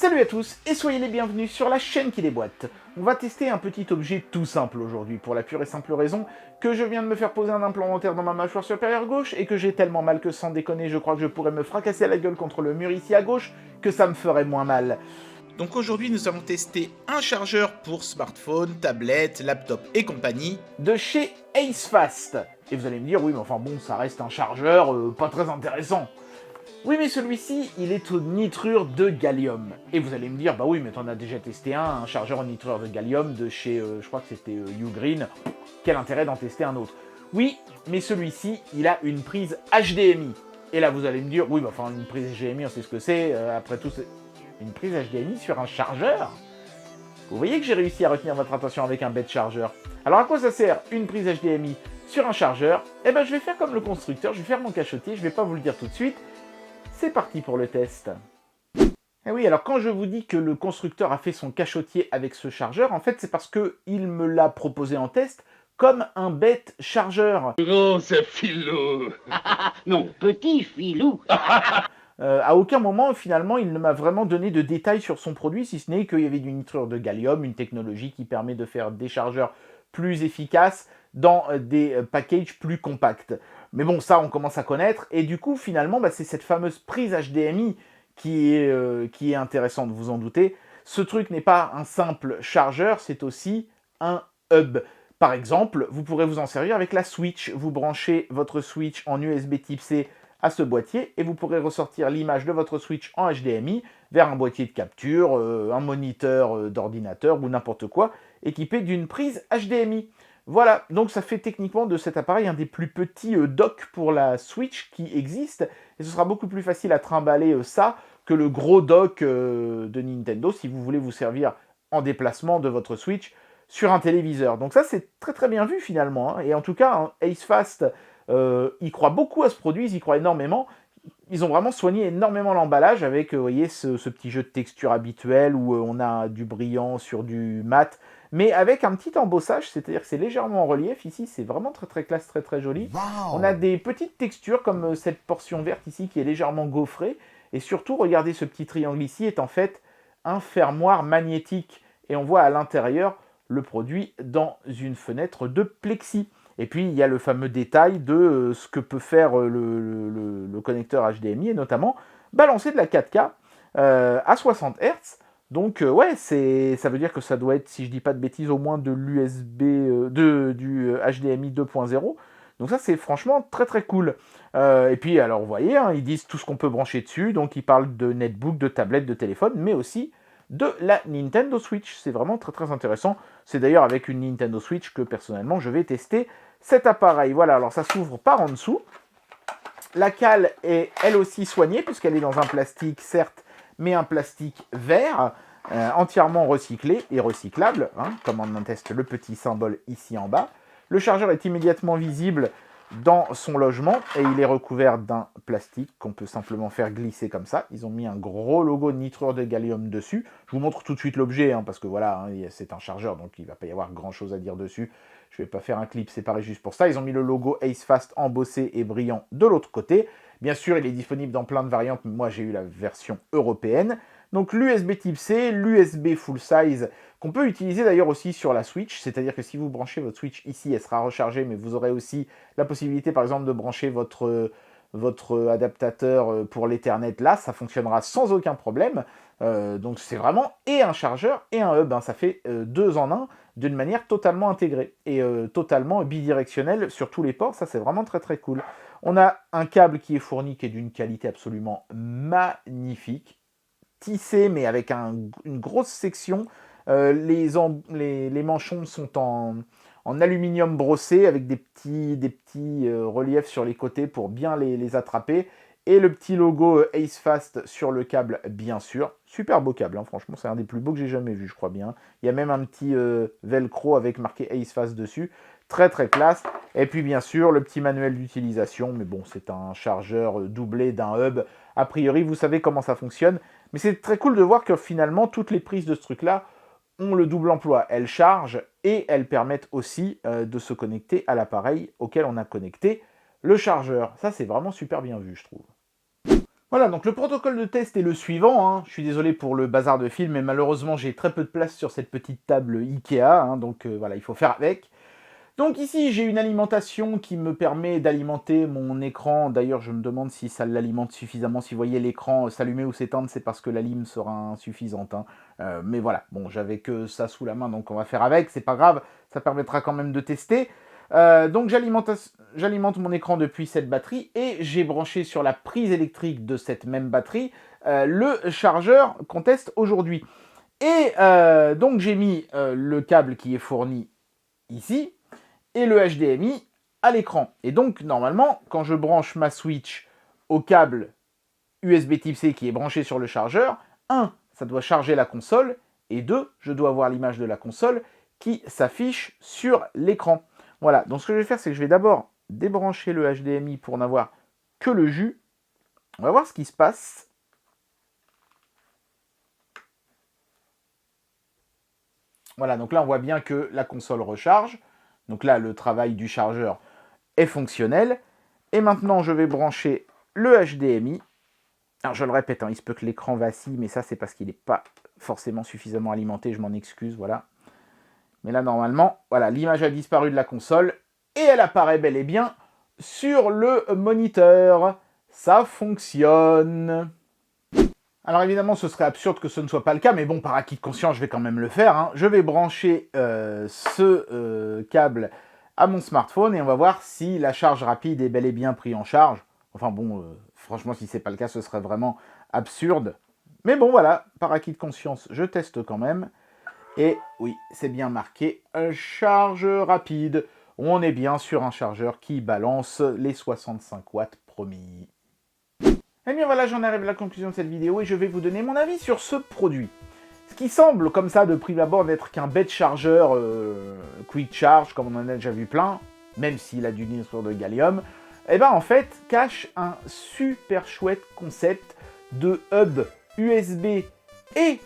Salut à tous et soyez les bienvenus sur la chaîne qui déboîte. On va tester un petit objet tout simple aujourd'hui pour la pure et simple raison que je viens de me faire poser un implant dentaire dans ma mâchoire supérieure gauche et que j'ai tellement mal que sans déconner je crois que je pourrais me fracasser la gueule contre le mur ici à gauche que ça me ferait moins mal. Donc aujourd'hui nous allons tester un chargeur pour smartphone, tablette, laptop et compagnie de chez AceFast. Et vous allez me dire oui mais enfin bon ça reste un chargeur pas très intéressant. Oui, mais celui-ci, il est au nitrure de gallium. Et vous allez me dire, bah oui, mais t'en as déjà testé un chargeur au nitrure de gallium de chez, je crois que c'était Ugreen. Quel intérêt d'en tester un autre? Oui, mais celui-ci, il a une prise HDMI. Et là, vous allez me dire, oui, bah enfin, une prise HDMI, on sait ce que c'est. Après tout, c'est une prise HDMI sur un chargeur. Vous voyez que j'ai réussi à retenir votre attention avec un bête chargeur. Alors, à quoi ça sert une prise HDMI sur un chargeur? Eh ben, je vais faire comme le constructeur, je vais faire mon cachotier, je vais pas vous le dire tout de suite. C'est parti pour le test. Et oui, alors quand je vous dis que le constructeur a fait son cachotier avec ce chargeur, en fait c'est parce qu'il me l'a proposé en test comme un bête chargeur. Oh, c'est filou. Non, petit filou. À aucun moment, finalement, il ne m'a vraiment donné de détails sur son produit, si ce n'est qu'il y avait du nitrure de gallium, une technologie qui permet de faire des chargeurs plus efficaces dans des packages plus compacts. Mais bon, ça, on commence à connaître. Et du coup, finalement, c'est cette fameuse prise HDMI qui est intéressante, vous en doutez. Ce truc n'est pas un simple chargeur, c'est aussi un hub. Par exemple, vous pourrez vous en servir avec la Switch. Vous branchez votre Switch en USB Type C à ce boîtier et vous pourrez ressortir l'image de votre Switch en HDMI vers un boîtier de capture, un moniteur d'ordinateur ou n'importe quoi équipé d'une prise HDMI. Voilà, donc ça fait techniquement de cet appareil un des plus petits docks pour la Switch qui existe et ce sera beaucoup plus facile à trimballer ça que le gros dock de Nintendo si vous voulez vous servir en déplacement de votre Switch sur un téléviseur. Donc ça c'est très très bien vu finalement, hein. Et en tout cas hein, AceFast ils croient beaucoup à ce produit, ils y croient énormément. Ils ont vraiment soigné énormément l'emballage avec, vous voyez, ce petit jeu de texture habituel où on a du brillant sur du mat, mais avec un petit embossage, c'est-à-dire que c'est légèrement en relief. Ici, c'est vraiment très très classe, très très joli. Wow. On a des petites textures comme cette portion verte ici qui est légèrement gaufrée. Et surtout, regardez, ce petit triangle ici est en fait un fermoir magnétique. Et on voit à l'intérieur le produit dans une fenêtre de plexi. Et puis, il y a le fameux détail de ce que peut faire le connecteur HDMI, et notamment balancer de la 4K à 60 Hz. Donc, ouais, ça veut dire que ça doit être, si je dis pas de bêtises, au moins de l'USB, du HDMI 2.0. Donc ça, c'est franchement très très cool. Et puis, alors, vous voyez, hein, ils disent tout ce qu'on peut brancher dessus. Donc, ils parlent de netbook, de tablette, de téléphone, mais aussi de la Nintendo Switch. C'est vraiment très très intéressant. C'est d'ailleurs avec une Nintendo Switch que personnellement, je vais tester cet appareil. Voilà, alors ça s'ouvre par en dessous. La cale est elle aussi soignée puisqu'elle est dans un plastique, certes, mais un plastique vert, entièrement recyclé et recyclable, hein, comme on atteste le petit symbole ici en bas. Le chargeur est immédiatement visible dans son logement et il est recouvert d'un plastique qu'on peut simplement faire glisser comme ça. Ils ont mis un gros logo nitrure de gallium dessus. Je vous montre tout de suite l'objet hein, parce que voilà, hein, c'est un chargeur donc il ne va pas y avoir grand chose à dire dessus. Je ne vais pas faire un clip séparé juste pour ça. Ils ont mis le logo AceFast embossé et brillant de l'autre côté. Bien sûr, il est disponible dans plein de variantes, mais moi j'ai eu la version européenne. Donc l'USB Type C, l'USB Full Size, qu'on peut utiliser d'ailleurs aussi sur la Switch, c'est-à-dire que si vous branchez votre Switch ici, elle sera rechargée, mais vous aurez aussi la possibilité par exemple de brancher votre adaptateur pour l'Ethernet là, ça fonctionnera sans aucun problème. Donc c'est vraiment et un chargeur et un hub, hein. Ça fait deux en un d'une manière totalement intégrée et totalement bidirectionnelle sur tous les ports, ça c'est vraiment très très cool. On a un câble qui est fourni qui est d'une qualité absolument magnifique, tissé mais avec une grosse section. Les manchons sont en aluminium brossé avec des petits reliefs sur les côtés pour bien les attraper. Et le petit logo AceFast sur le câble, bien sûr. Super beau câble, hein, franchement, c'est un des plus beaux que j'ai jamais vu, je crois bien. Il y a même un petit velcro avec marqué AceFast dessus. Très très classe. Et puis bien sûr, le petit manuel d'utilisation. Mais bon, c'est un chargeur doublé d'un hub. A priori, vous savez comment ça fonctionne. Mais c'est très cool de voir que finalement, toutes les prises de ce truc-là ont le double emploi. Elles chargent et elles permettent aussi de se connecter à l'appareil auquel on a connecté le chargeur. Ça, c'est vraiment super bien vu, je trouve. Voilà, donc le protocole de test est le suivant, hein. Je suis désolé pour le bazar de fil, mais malheureusement j'ai très peu de place sur cette petite table Ikea, hein, donc voilà, il faut faire avec. Donc ici j'ai une alimentation qui me permet d'alimenter mon écran. D'ailleurs je me demande si ça l'alimente suffisamment. Si vous voyez l'écran s'allumer ou s'éteindre, c'est parce que la lime sera insuffisante, hein. Mais voilà, bon, j'avais que ça sous la main, donc on va faire avec, c'est pas grave, ça permettra quand même de tester. Donc j'alimente mon écran depuis cette batterie et j'ai branché sur la prise électrique de cette même batterie le chargeur qu'on teste aujourd'hui. Et donc j'ai mis le câble qui est fourni ici et le HDMI à l'écran. Et donc normalement, quand je branche ma Switch au câble USB Type C qui est branché sur le chargeur, 1, ça doit charger la console, et 2, je dois avoir l'image de la console qui s'affiche sur l'écran. Voilà, donc ce que je vais faire, c'est que je vais d'abord débrancher le HDMI pour n'avoir que le jus. On va voir ce qui se passe. Voilà, donc là on voit bien que la console recharge. Donc là, le travail du chargeur est fonctionnel. Et maintenant, je vais brancher le HDMI. Alors je le répète, hein, il se peut que l'écran vacille, mais ça c'est parce qu'il n'est pas forcément suffisamment alimenté, je m'en excuse, voilà. Mais là, normalement, voilà, l'image a disparu de la console et elle apparaît bel et bien sur le moniteur. Ça fonctionne. Alors évidemment, ce serait absurde que ce ne soit pas le cas, mais bon, par acquis de conscience, je vais quand même le faire, hein. Je vais brancher ce câble à mon smartphone et on va voir si la charge rapide est bel et bien prise en charge. Enfin bon, franchement, si c'est pas le cas, ce serait vraiment absurde. Mais bon, voilà, par acquis de conscience, je teste quand même. Et oui, c'est bien marqué charge rapide. On est bien sur un chargeur qui balance les 65 watts promis. Et bien voilà, j'en arrive à la conclusion de cette vidéo et je vais vous donner mon avis sur ce produit. Ce qui semble comme ça de prime abord n'être qu'un bête chargeur quick charge, comme on en a déjà vu plein, même s'il a du nitrure de gallium, et ben en fait cache un super chouette concept de hub USB et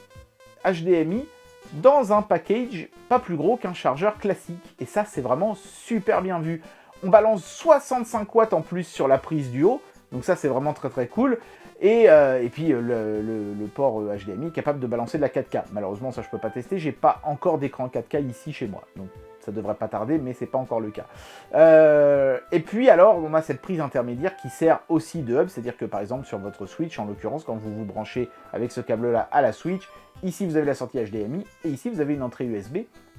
HDMI dans un package pas plus gros qu'un chargeur classique. Et ça, c'est vraiment super bien vu. On balance 65 watts en plus sur la prise du haut, donc ça, c'est vraiment très très cool. Et puis le port HDMI est capable de balancer de la 4K. Malheureusement, ça je peux pas tester, j'ai pas encore d'écran 4K ici chez moi. Donc ça devrait pas tarder, mais c'est pas encore le cas. Et puis alors, on a cette prise intermédiaire qui sert aussi de hub, c'est-à-dire que par exemple sur votre Switch, en l'occurrence, quand vous vous branchez avec ce câble-là à la Switch, ici vous avez la sortie HDMI, et ici vous avez une entrée USB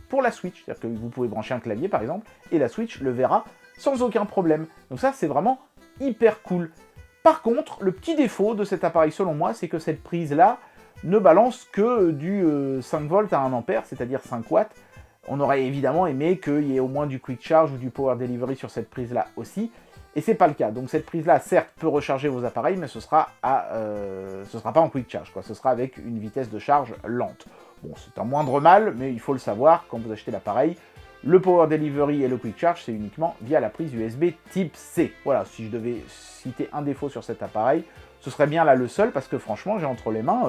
pour la Switch. C'est-à-dire que vous pouvez brancher un clavier par exemple, et la Switch le verra sans aucun problème. Donc ça, c'est vraiment hyper cool. Par contre, le petit défaut de cet appareil, selon moi, c'est que cette prise-là ne balance que du 5 volts à 1 ampère, c'est-à-dire 5 watts. On aurait évidemment aimé qu'il y ait au moins du quick charge ou du power delivery sur cette prise-là aussi, et c'est pas le cas. Donc cette prise-là, certes, peut recharger vos appareils, mais ce sera pas en quick charge, quoi. Ce sera avec une vitesse de charge lente. Bon, c'est un moindre mal, mais il faut le savoir quand vous achetez l'appareil. Le Power Delivery et le Quick Charge, c'est uniquement via la prise USB Type C. Voilà, si je devais citer un défaut sur cet appareil, ce serait bien là le seul, parce que franchement, j'ai entre les mains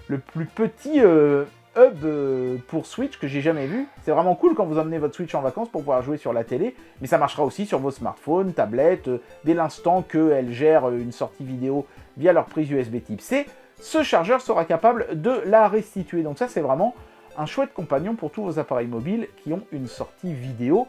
le plus petit hub pour Switch que j'ai jamais vu. C'est vraiment cool quand vous emmenez votre Switch en vacances pour pouvoir jouer sur la télé, mais ça marchera aussi sur vos smartphones, tablettes, dès l'instant qu'elles gèrent une sortie vidéo via leur prise USB Type C, ce chargeur sera capable de la restituer. Donc ça, c'est vraiment un chouette compagnon pour tous vos appareils mobiles qui ont une sortie vidéo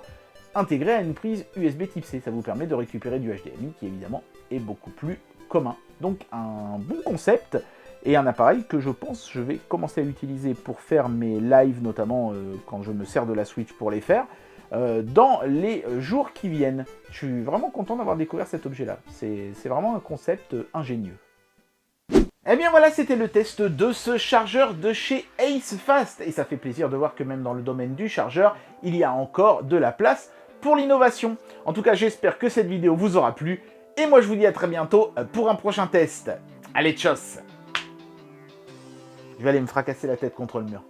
intégrée à une prise USB Type C. Ça vous permet de récupérer du HDMI qui évidemment est beaucoup plus commun. Donc un bon concept et un appareil que je pense je vais commencer à utiliser pour faire mes lives, notamment quand je me sers de la Switch pour les faire, dans les jours qui viennent. Je suis vraiment content d'avoir découvert cet objet-là. C'est vraiment un concept ingénieux. Et bien voilà, c'était le test de ce chargeur de chez AceFast. Et ça fait plaisir de voir que même dans le domaine du chargeur, il y a encore de la place pour l'innovation. En tout cas, j'espère que cette vidéo vous aura plu. Et moi, je vous dis à très bientôt pour un prochain test. Allez, tchuss! Je vais aller me fracasser la tête contre le mur.